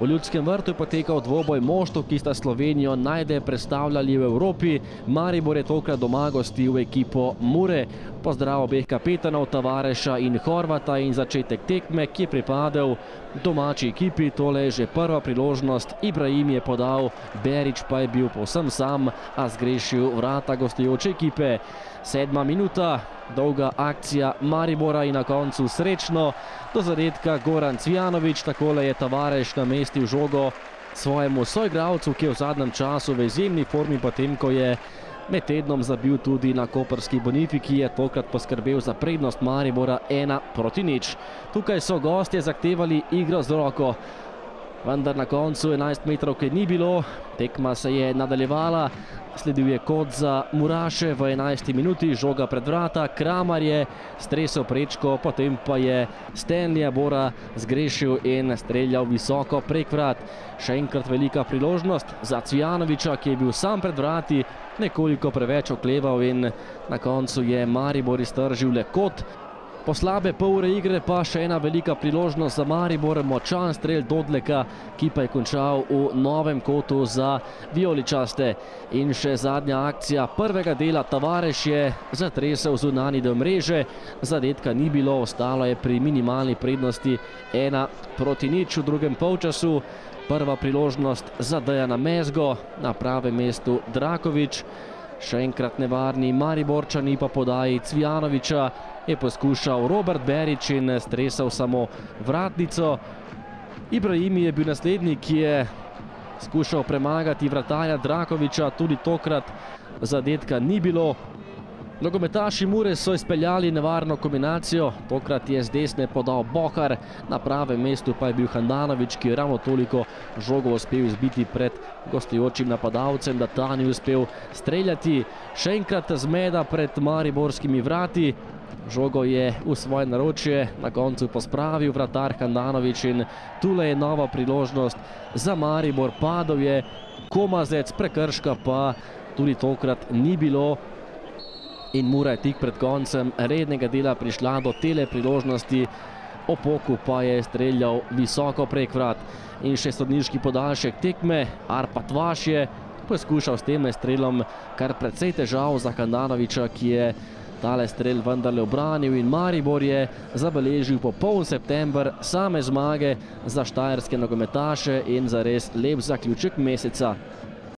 V Ljudskem vrtu je potekal dvoboj moštev, ki sta Slovenijo najde predstavljali v Evropi. Maribor je tokrat doma gostil ekipo Mure. Pozdrav obeh kapetanov Tavareša in Horvata in začetek tekme, ki je pripadel domači ekipi. Tole je že prva priložnost. Ibrahim je podal, Berić pa je bil povsem sam, a zgrešil vrata gostujoče ekipe. 7. minuta, dolga akcija Maribora in na koncu srečno do zadetka Goran Cvijanović. Takole je Tavareš namestil žogo svojemu soigralcu, ki je v zadnjem času v izjemni formi, potem ko je med tednom zabil tudi na koprski Bonifiki, je tokrat poskrbel za prednost Maribora 1-0. Tukaj so gostje zahtevali igro z roko, vendar na koncu 11 metrovke ni bilo. Tekma se je nadaljevala, sledil je kot za Muraše v 11. minuti, žoga pred vrata, Kramar je stresel prečko, potem pa je Stanleya Bora zgrešil in streljal visoko prek vrat. Še enkrat velika priložnost za Cvijanovića, ki je bil sam pred vrati, nekoliko preveč okleval in na koncu je Maribor iztržil le kot. Po slabe pol ure igre pa še ena velika priložnost za Maribor, močan strel Dodleka, ki pa je končal v novem kotu za vijoličaste. In še zadnja akcija prvega dela, Tavareš je zatresel zunanji del mreže, zadetka ni bilo, ostalo je pri minimalni prednosti 1-0 v drugem polčasu. Prva priložnost za Dejana Mezgo, na pravem mestu Draković. Še enkrat nevarni Mariborčani pa podaji Cvijanovića je poskušal Robert Berić in stresal samo vratnico. Ibrahim je bil naslednji, ki je skušal premagati vratarja Drakovića, tudi tokrat zadetka ni bilo. Nogometaši Mure so izpeljali nevarno kombinacijo, tokrat je z desne podal Bohar, na pravem mestu pa je bil Handanović, ki je ravno toliko žogo uspel izbiti pred gostujočim napadalcem, da ta ni uspel streljati. Še enkrat zmeda pred mariborskimi vrati, žogo je v svoje naročje na koncu pospravil vratar Handanović in tule je nova priložnost za Maribor. Padel je Komazec, prekrška pa tudi tokrat ni bilo. In Mura je tik pred koncem rednega dela prišla do tele priložnosti, Opoku pa je streljal visoko prek vrat. In še sodniški podaljšek tekme, Arpad Vaš je poskušal s tem strelom kar precej težav za Handanovića, ki je tale strel vendarle obranil in Maribor je zabeležil popoln september same zmage za štajerske nogometaše in zares lep zaključek meseca.